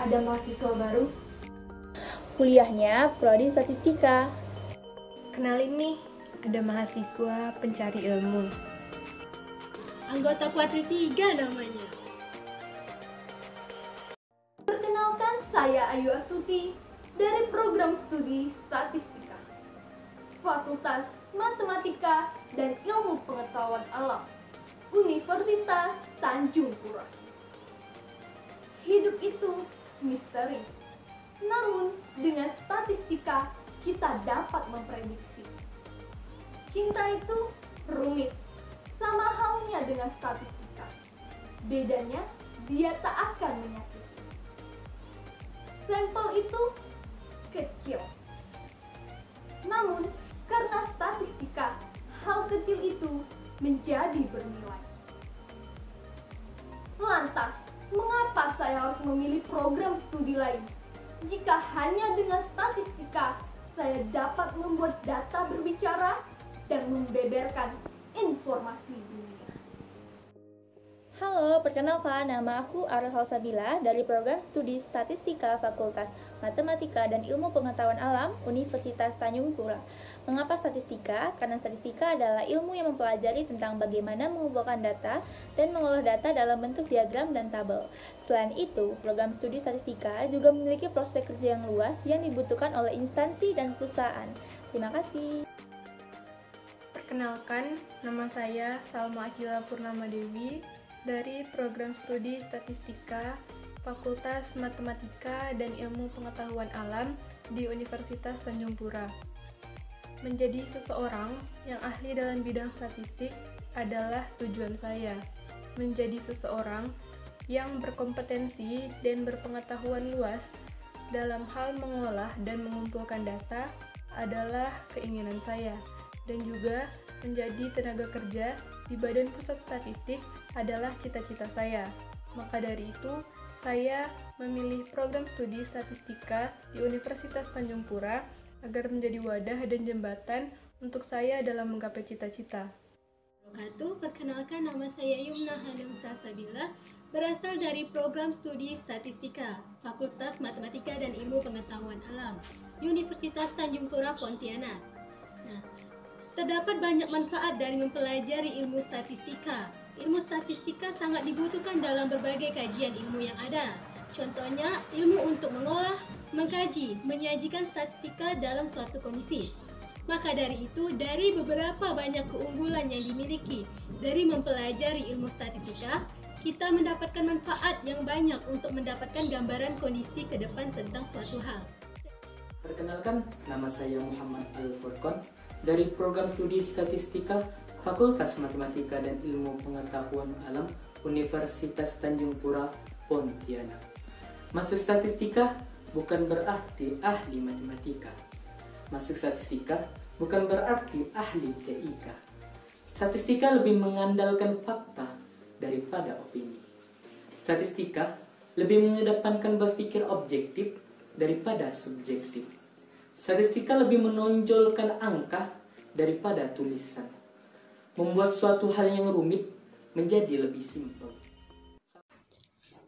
ada mahasiswa baru. Kuliahnya Prodi Statistika. Kenalin nih, ada mahasiswa pencari ilmu. Anggota kuadri 3 namanya. Perkenalkan, saya Ayu Astuti dari program studi Statistika, Fakultas Matematika dan Ilmu Pengetahuan Alam, Universitas Tanjung Pura. Hidup itu misteri, namun dengan statistika kita dapat memprediksi. Cinta itu rumit, sama halnya dengan statistika. Bedanya, dia tak akan menyakiti. Sampel itu kecil. Namun, karena statistika, hal kecil itu menjadi bernilai. Lantas, mengapa saya harus memilih program studi lain? Jika hanya dengan statistika, saya dapat membuat data berbicara dan membeberkan informasi dunia. Halo, perkenalkan nama aku Arel Halsabila dari program studi Statistika Fakultas Matematika dan Ilmu Pengetahuan Alam Universitas Tanjung Pura. Mengapa statistika? Karena statistika adalah ilmu yang mempelajari tentang bagaimana mengumpulkan data dan mengolah data dalam bentuk diagram dan tabel. Selain itu, program studi statistika juga memiliki prospek kerja yang luas yang dibutuhkan oleh instansi dan perusahaan. Terima kasih. Perkenalkan, nama saya Salma Akila Purnama Dewi dari program studi Statistika Fakultas Matematika dan Ilmu Pengetahuan Alam di Universitas Tanjung Pura. Menjadi seseorang yang ahli dalam bidang statistik adalah tujuan saya. Menjadi seseorang yang berkompetensi dan berpengetahuan luas dalam hal mengolah dan mengumpulkan data adalah keinginan saya. Dan juga menjadi tenaga kerja di Badan Pusat Statistik adalah cita-cita saya. Maka dari itu, saya memilih program studi statistika di Universitas Tanjung Pura agar menjadi wadah dan jembatan untuk saya dalam menggapai cita-cita. Perkenalkan, nama saya Yumna Hanum Salsabila, berasal dari program studi Statistika, Fakultas Matematika dan Ilmu Pengetahuan Alam, Universitas Tanjung Pura, Pontianak. Terdapat banyak manfaat dari mempelajari ilmu statistika. Ilmu statistika sangat dibutuhkan dalam berbagai kajian ilmu yang ada. Contohnya, ilmu untuk mengolah, mengkaji, menyajikan statistika dalam suatu kondisi. Maka dari itu, dari beberapa banyak keunggulan yang dimiliki dari mempelajari ilmu statistika, kita mendapatkan manfaat yang banyak untuk mendapatkan gambaran kondisi ke depan tentang suatu hal. Perkenalkan, nama saya Muhammad Al-Furqan dari program studi Statistika Fakultas Matematika dan Ilmu Pengetahuan Alam Universitas Tanjung Pura, Pontianak. Masuk statistika bukan berarti ahli matematika. Masuk statistika bukan berarti ahli TIK. Statistika lebih mengandalkan fakta daripada opini. Statistika lebih mengedepankan berpikir objektif daripada subjektif. Statistika lebih menonjolkan angka daripada tulisan. Membuat suatu hal yang rumit menjadi lebih simpel.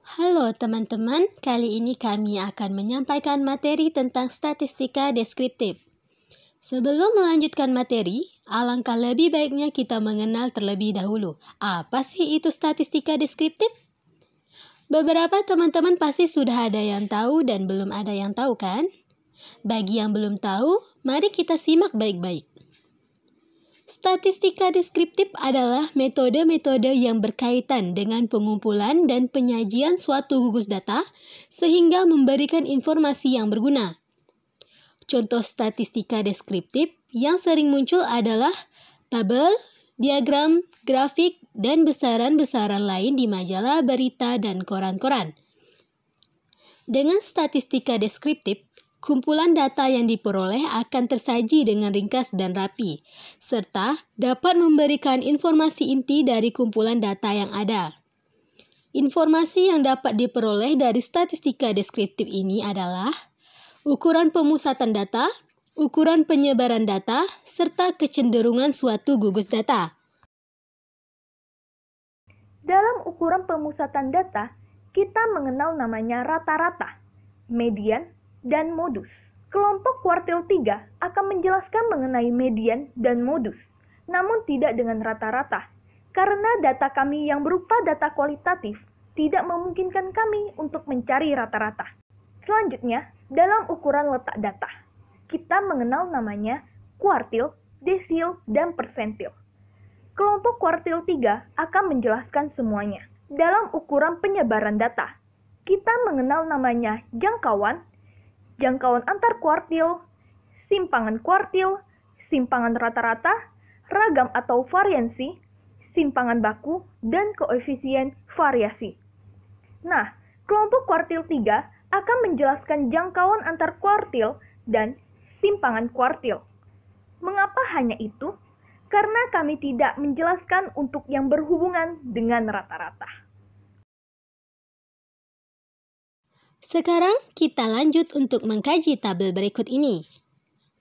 Halo teman-teman, kali ini kami akan menyampaikan materi tentang statistika deskriptif. Sebelum melanjutkan materi, alangkah lebih baiknya kita mengenal terlebih dahulu. Apa sih itu statistika deskriptif? Beberapa teman-teman pasti sudah ada yang tahu dan belum ada yang tahu kan? Bagi yang belum tahu, mari kita simak baik-baik. Statistika deskriptif adalah metode-metode yang berkaitan dengan pengumpulan dan penyajian suatu gugus data sehingga memberikan informasi yang berguna. Contoh statistika deskriptif yang sering muncul adalah tabel, diagram, grafik, dan besaran-besaran lain di majalah, berita, dan koran-koran. Dengan statistika deskriptif, kumpulan data yang diperoleh akan tersaji dengan ringkas dan rapi, serta dapat memberikan informasi inti dari kumpulan data yang ada. Informasi yang dapat diperoleh dari statistika deskriptif ini adalah ukuran pemusatan data, ukuran penyebaran data, serta kecenderungan suatu gugus data. Dalam ukuran pemusatan data, kita mengenal namanya rata-rata. median, dan modus. Kelompok kuartil 3 akan menjelaskan mengenai median dan modus, namun tidak dengan rata-rata, karena data kami yang berupa data kualitatif tidak memungkinkan kami untuk mencari rata-rata. Selanjutnya, dalam ukuran letak data, kita mengenal namanya kuartil, desil, dan persentil. Kelompok kuartil 3 akan menjelaskan semuanya. Dalam ukuran penyebaran data, kita mengenal namanya jangkauan antar kuartil, simpangan kuartil, simpangan rata-rata, ragam atau variansi, simpangan baku, dan koefisien variasi. Nah, kelompok kuartil 3 akan menjelaskan jangkauan antar kuartil dan simpangan kuartil. Mengapa hanya itu? Karena kami tidak menjelaskan untuk yang berhubungan dengan rata-rata. Sekarang kita lanjut untuk mengkaji tabel berikut ini.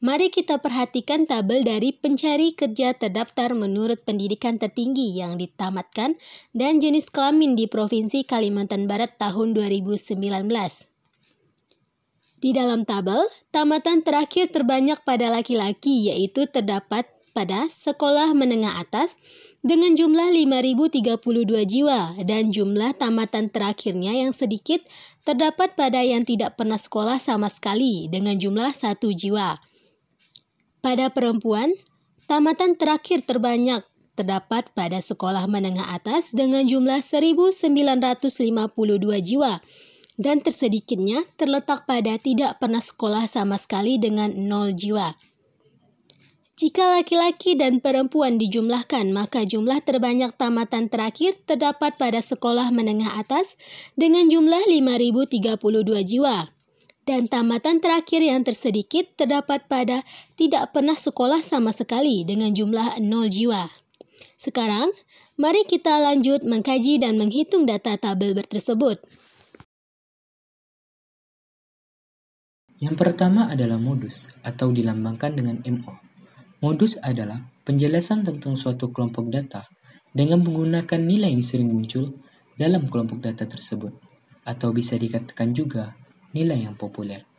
Mari kita perhatikan tabel dari pencari kerja terdaftar menurut pendidikan tertinggi yang ditamatkan dan jenis kelamin di Provinsi Kalimantan Barat tahun 2019. Di dalam tabel, tamatan terakhir terbanyak pada laki-laki yaitu terdapat pada sekolah menengah atas dengan jumlah 5.032 jiwa dan jumlah tamatan terakhirnya yang sedikit terdapat pada yang tidak pernah sekolah sama sekali dengan jumlah 1 jiwa. Pada perempuan, tamatan terakhir terbanyak terdapat pada sekolah menengah atas dengan jumlah 1.952 jiwa dan tersedikitnya terletak pada tidak pernah sekolah sama sekali dengan 0 jiwa. Jika laki-laki dan perempuan dijumlahkan, maka jumlah terbanyak tamatan terakhir terdapat pada sekolah menengah atas dengan jumlah 5.032 jiwa. Dan tamatan terakhir yang tersedikit terdapat pada tidak pernah sekolah sama sekali dengan jumlah 0 jiwa. Sekarang, mari kita lanjut mengkaji dan menghitung data tabel tersebut. Yang pertama adalah modus atau dilambangkan dengan MO. Modus adalah penjelasan tentang suatu kelompok data dengan menggunakan nilai yang sering muncul dalam kelompok data tersebut, atau bisa dikatakan juga nilai yang populer.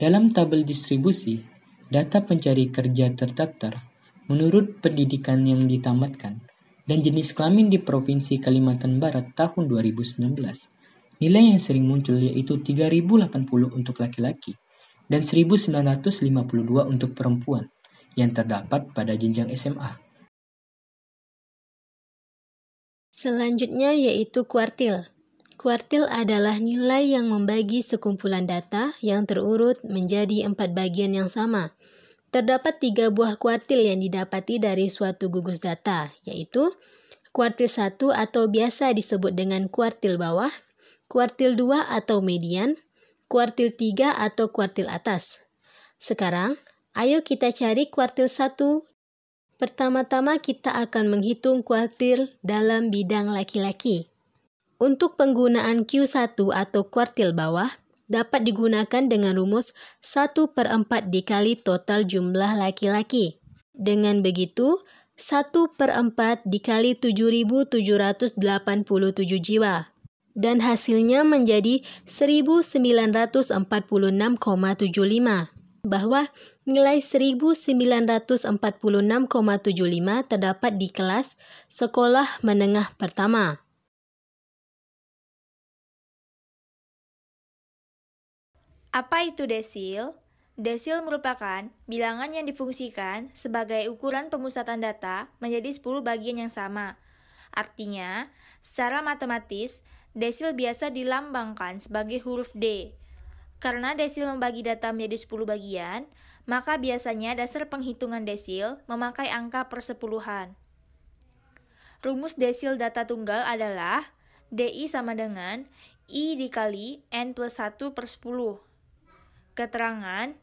Dalam tabel distribusi, data pencari kerja terdaftar menurut pendidikan yang ditamatkan dan jenis kelamin di Provinsi Kalimantan Barat tahun 2019. Nilai yang sering muncul yaitu 3.080 untuk laki-laki dan 1.952 untuk perempuan yang terdapat pada jenjang SMA. Selanjutnya yaitu kuartil. Kuartil adalah nilai yang membagi sekumpulan data yang terurut menjadi 4 bagian yang sama. Terdapat 3 buah kuartil yang didapati dari suatu gugus data, yaitu kuartil 1 atau biasa disebut dengan kuartil bawah, kuartil 2 atau median, kuartil 3 atau kuartil atas. Sekarang, ayo kita cari kuartil 1. Pertama-tama kita akan menghitung kuartil dalam bidang laki-laki. Untuk penggunaan Q1 atau kuartil bawah, dapat digunakan dengan rumus 1/4 dikali total jumlah laki-laki. Dengan begitu, 1/4 dikali 7.787 jiwa. Dan hasilnya menjadi 1946,75. Bahwa nilai 1946,75 terdapat di kelas sekolah menengah pertama. Apa itu desil? Desil merupakan bilangan yang difungsikan sebagai ukuran pemusatan data menjadi 10 bagian yang sama. Artinya, secara matematis, desil biasa dilambangkan sebagai huruf D. Karena desil membagi data menjadi 10 bagian, maka biasanya dasar penghitungan desil memakai angka persepuluhan. Rumus desil data tunggal adalah DI sama dengan I dikali N plus 1/10. Keterangan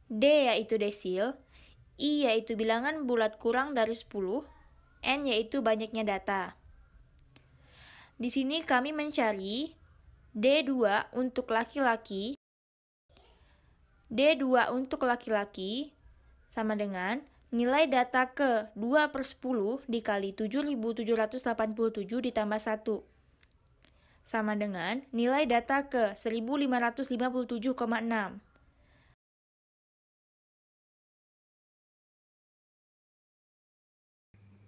D yaitu desil, I yaitu bilangan bulat kurang dari 10, N yaitu banyaknya data. Di sini kami mencari D2 untuk laki-laki. D2 untuk laki-laki sama dengan nilai data ke 2/10 dikali 7.787 ditambah 1. sama dengan nilai data ke 1557,6.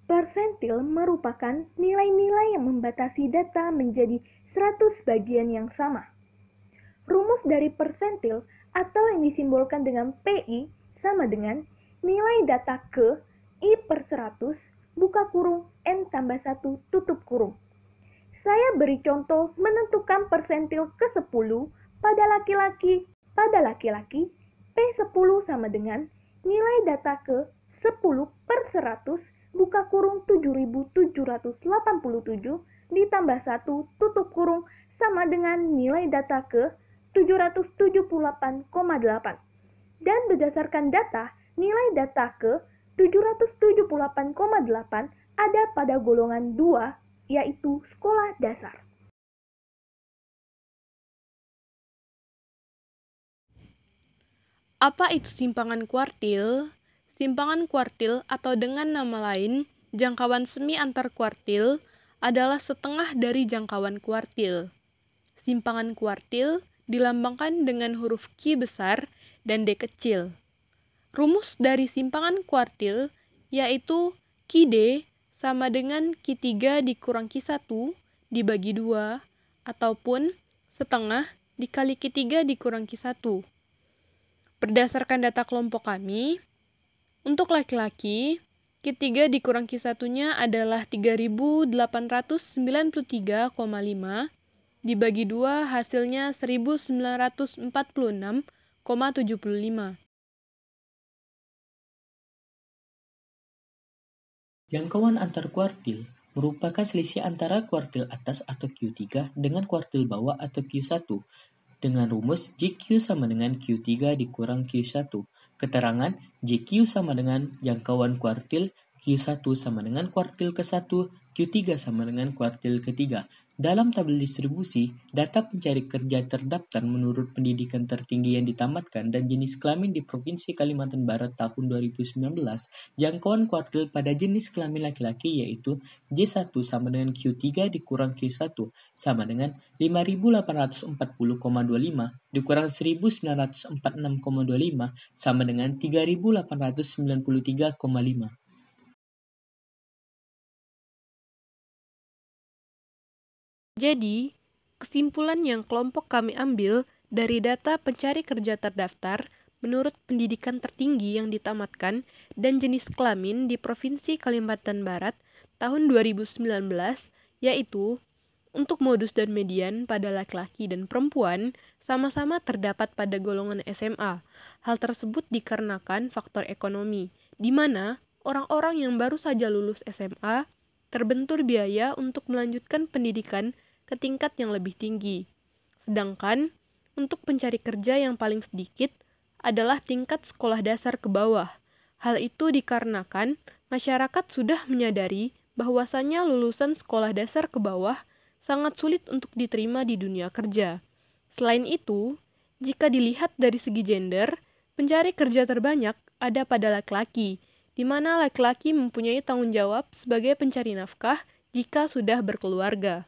Persentil merupakan nilai-nilai yang membatasi data menjadi 100 bagian yang sama. Rumus dari persentil atau yang disimbolkan dengan PI sama dengan nilai data ke I per 100 buka kurung N tambah 1 tutup kurung. Saya beri contoh menentukan persentil ke-10 pada laki-laki. Pada laki-laki, P10 sama dengan nilai data ke 10 per 100 buka kurung 7.787 ditambah 1 tutup kurung sama dengan nilai data ke 778,8. Dan berdasarkan data, nilai data ke 778,8 ada pada golongan 2, yaitu sekolah dasar. Apa itu simpangan kuartil? Simpangan kuartil atau dengan nama lain, jangkauan semi antar kuartil adalah setengah dari jangkauan kuartil. Simpangan kuartil dilambangkan dengan huruf Q besar dan D kecil. Rumus dari simpangan kuartil yaitu QD sama dengan Q3 dikurang Q1 dibagi 2 ataupun setengah dikali Q3 dikurang Q1. Berdasarkan data kelompok kami, untuk laki-laki, Q3 dikurang Q1-nya adalah 3.893,5, dibagi 2 hasilnya 1.946,75. Jangkauan antar kuartil merupakan selisih antara kuartil atas atau Q3 dengan kuartil bawah atau Q1 dengan rumus JQ sama dengan Q3 dikurang Q1. Keterangan JQ sama dengan jangkauan kuartil, Q1 sama dengan kuartil ke-1, Q3 sama dengan kuartil ke-3. Dalam tabel distribusi, data pencari kerja terdaftar menurut pendidikan tertinggi yang ditamatkan dan jenis kelamin di Provinsi Kalimantan Barat tahun 2019, jangkauan kuartil pada jenis kelamin laki-laki yaitu J1 sama dengan Q3 dikurang Q1 sama dengan 5.840,25 dikurang 1.946,25 sama dengan 3.893,5. Jadi, kesimpulan yang kelompok kami ambil dari data pencari kerja terdaftar menurut pendidikan tertinggi yang ditamatkan dan jenis kelamin di Provinsi Kalimantan Barat tahun 2019, yaitu untuk modus dan median pada laki-laki dan perempuan sama-sama terdapat pada golongan SMA. Hal tersebut dikarenakan faktor ekonomi, di mana orang-orang yang baru saja lulus SMA terbentur biaya untuk melanjutkan pendidikan ke tingkat yang lebih tinggi. Sedangkan, untuk pencari kerja yang paling sedikit adalah tingkat sekolah dasar ke bawah. Hal itu dikarenakan masyarakat sudah menyadari bahwasannya lulusan sekolah dasar ke bawah sangat sulit untuk diterima di dunia kerja. Selain itu, jika dilihat dari segi gender, pencari kerja terbanyak ada pada laki-laki, di mana laki-laki mempunyai tanggung jawab sebagai pencari nafkah jika sudah berkeluarga.